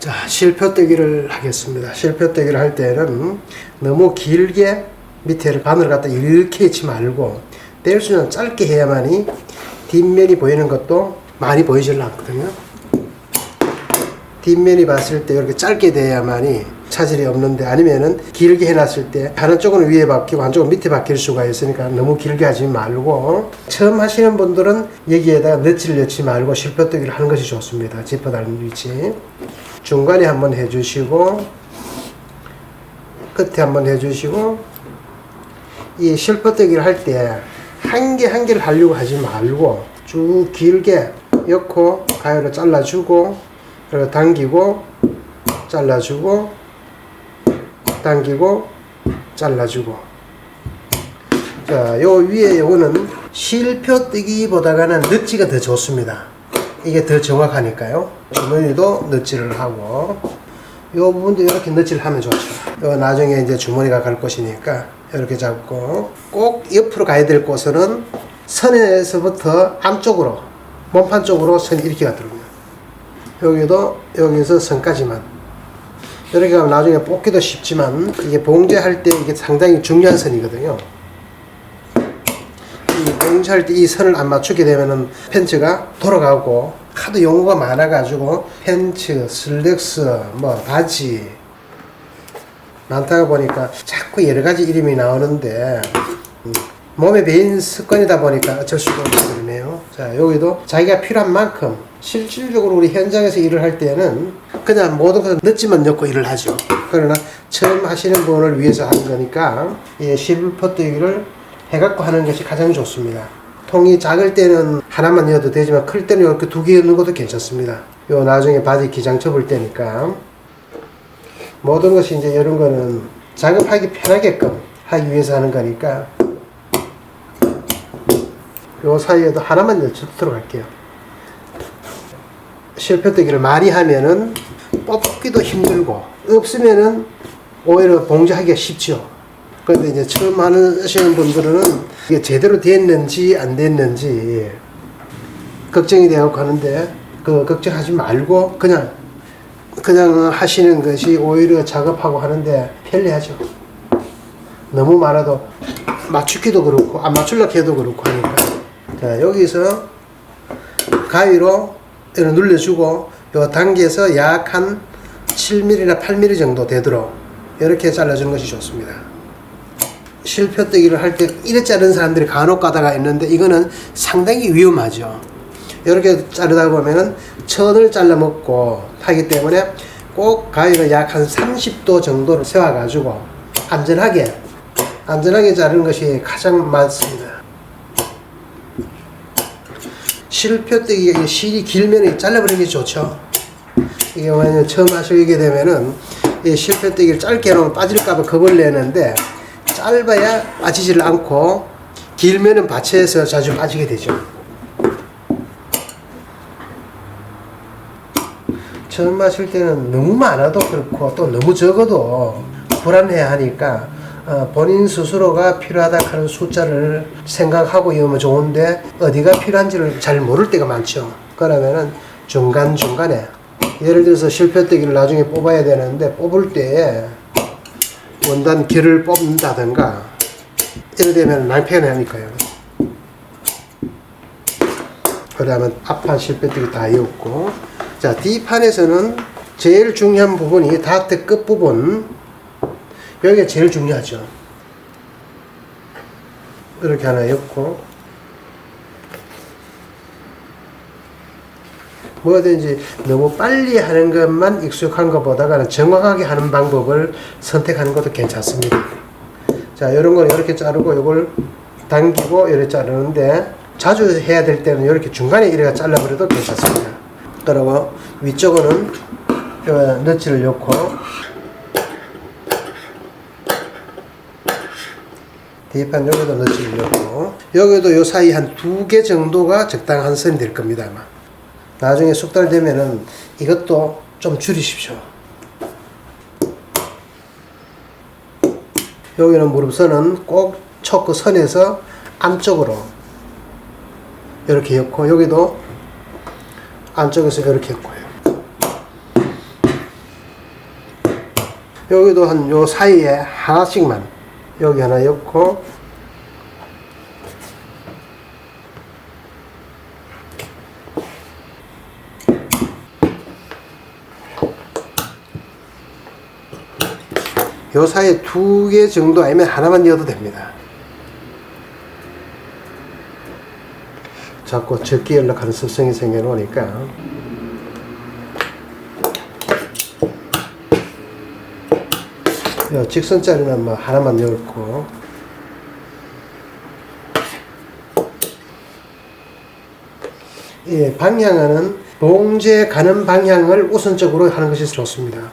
자, 실표떼기를 하겠습니다. 실표떼기를 할 때는 너무 길게 밑에를 바늘을 갖다 이렇게 치지 말고 뗄 수는 짧게 해야만이 뒷면이 보이는 것도 많이 보이질 않거든요. 뒷면이 봤을 때 이렇게 짧게 돼야만이 차질이 없는데, 아니면은 길게 해놨을 때 한쪽은 위에 박히고 한쪽은 밑에 박힐 수가 있으니까 너무 길게 하지 말고, 처음 하시는 분들은 여기에다가 넛을 넣지 말고 실표떼기를 하는 것이 좋습니다. 지퍼 달는 위치 중간에 한번 해주시고 끝에 한번 해주시고, 이 실표떼기를 할 때 한 개 한 개를 하려고 하지 말고 쭉 길게 엮고 가위로 잘라주고, 그리고 당기고 잘라주고 당기고 잘라주고. 자, 요 위에 요거는 실표떼기보다는 넛지가 더 좋습니다. 이게 더 정확하니까요. 주머니도 넛지를 하고, 요 부분도 이렇게 넛지를 하면 좋죠. 요 나중에 이제 주머니가 갈 곳이니까 이렇게 잡고, 꼭 옆으로 가야 될 곳은 선에서부터 안쪽으로, 몸판 쪽으로 선이 이렇게 가더라고요. 여기도 여기서 선까지만. 이렇게 하면 나중에 뽑기도 쉽지만, 이게 봉제할 때 이게 상당히 중요한 선이거든요. 이 봉제할 때 이 선을 안 맞추게 되면은 팬츠가 돌아가고, 하도 용어가 많아가지고 팬츠, 슬랙스, 뭐 바지 많다가 보니까 자꾸 여러 가지 이름이 나오는데, 몸에 배인 습관이다 보니까 어쩔 수가 없네요. 자, 여기도 자기가 필요한 만큼, 실질적으로 우리 현장에서 일을 할 때는 그냥 모든 것을 넣지만 넣고 일을 하죠. 그러나 처음 하시는 분을 위해서 하는 거니까 이 실표떼기를 해갖고 하는 것이 가장 좋습니다. 통이 작을 때는 하나만 넣어도 되지만 클 때는 이렇게 두 개 넣는 것도 괜찮습니다. 요 나중에 바지 기장 접을 때니까. 모든 것이 이제 이런 거는 작업하기 편하게끔 하기 위해서 하는 거니까, 요 사이에도 하나만 넣도록 할게요. 실표떼기를 많이 하면은 뽑기도 힘들고, 없으면은 오히려 봉제하기가 쉽죠. 그런데 이제 처음 하시는 분들은 이게 제대로 됐는지 안 됐는지 걱정이 되고 하는데, 그 걱정하지 말고 그냥 하시는 것이 오히려 작업하고 하는데 편리하죠. 너무 많아도 맞추기도 그렇고 안 맞추려고 해도 그렇고 하니까. 자, 여기서 가위로 이렇게 눌러주고, 요 단계에서 약 한 7mm나 8mm 정도 되도록 이렇게 잘라주는 것이 좋습니다. 실표떼기를 할 때 이렇게 자르는 사람들이 간혹 가다가 있는데, 이거는 상당히 위험하죠. 이렇게 자르다 보면은 천을 잘라 먹고 하기 때문에 꼭 가위를 약 한 30도 정도로 세워가지고 안전하게 자르는 것이 가장 맞습니다. 실표떼기가 실이 길면 잘라버리는 게 좋죠. 이게 왜냐면 처음 하시게 되면은 이 실표떼기를 짧게 해놓으면 빠질까봐 겁을 내는데, 짧아야 빠지질 않고 길면은 받쳐서 자주 빠지게 되죠. 처음 하실 때는 너무 많아도 그렇고 또 너무 적어도 불안해 하니까, 본인 스스로가 필요하다 하는 숫자를 생각하고 이러면 좋은데, 어디가 필요한지를 잘 모를 때가 많죠. 그러면은 중간중간에, 예를 들어서 실표떼기를 나중에 뽑아야 되는데, 뽑을 때 원단 결을 뽑는다든가 이래 되면 낭패가 나니까요. 그러면 앞판 실표떼기 다 이었고, 자, 뒷판에서는 제일 중요한 부분이 다트 끝부분, 여기가 제일 중요하죠. 이렇게 하나 엮고, 뭐든지 너무 빨리 하는 것만 익숙한 것보다는 정확하게 하는 방법을 선택하는 것도 괜찮습니다. 자, 이런 건 이렇게 자르고 이걸 당기고 이렇게 자르는데, 자주 해야 될 때는 이렇게 중간에 이렇게 잘라버려도 괜찮습니다. 그리고 위쪽은 넛을 넣고, 뒷판 여기도 넛을 넣고, 여기도 요 사이 한 2개 정도가 적당한 선이 될 겁니다. 아마 나중에 숙달 되면은 이것도 좀 줄이십시오. 여기는 무릎선은 꼭 초크 선에서 안쪽으로 이렇게 엮고, 여기도 안쪽에서 이렇게 엮고요. 여기도 한 요 사이에 하나씩만, 여기 하나 넣고, 요 사이에 2개 정도 아니면 하나만 넣어도 됩니다. 자꾸 적게 연락하는 습성이 생겨놓으니까. 요 직선짜리는 뭐 하나만 넣고, 예, 방향은 봉제 가는 방향을 우선적으로 하는 것이 좋습니다.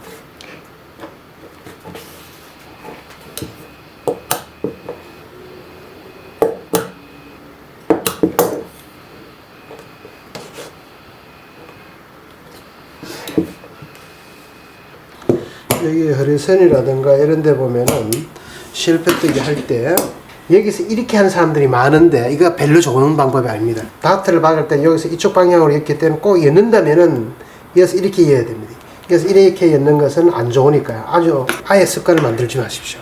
여기 허리선이라든가 이런 데 보면은 실패뜨기 할 때 여기서 이렇게 하는 사람들이 많은데 이거 별로 좋은 방법이 아닙니다. 다트를 박을 때 여기서 이쪽 방향으로 였기 때문에 꼭 엮는다면은 여기서 이렇게 엮어야 됩니다. 그래서 이렇게 엮는 것은 안 좋으니까요. 아예 습관을 만들지 마십시오.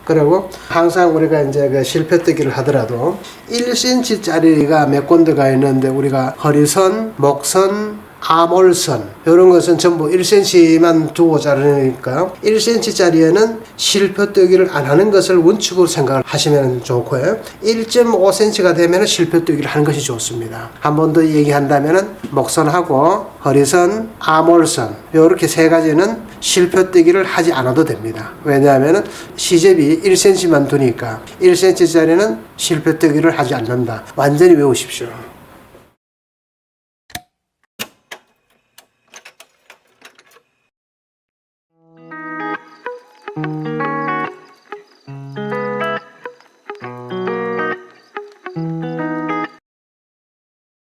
그리고 항상 우리가 이제 그 실패뜨기를 하더라도 1cm 짜리가 몇 군데가 있는데 우리가 허리선, 목선, 아몰선 이런 것은 전부 1cm만 두고 자르니까 1cm 짜리에는 실패뜨기를 안 하는 것을 원칙으로 생각을 하시면 좋고요. 1.5cm가 되면 실패뜨기를 하는 것이 좋습니다. 한 번 더 얘기한다면 목선하고 허리선, 아몰선 이렇게 세 가지는 실패뜨기를 하지 않아도 됩니다. 왜냐하면 시접이 1cm만 두니까 1cm 짜리는 실패뜨기를 하지 않는다. 완전히 외우십시오. Thank you.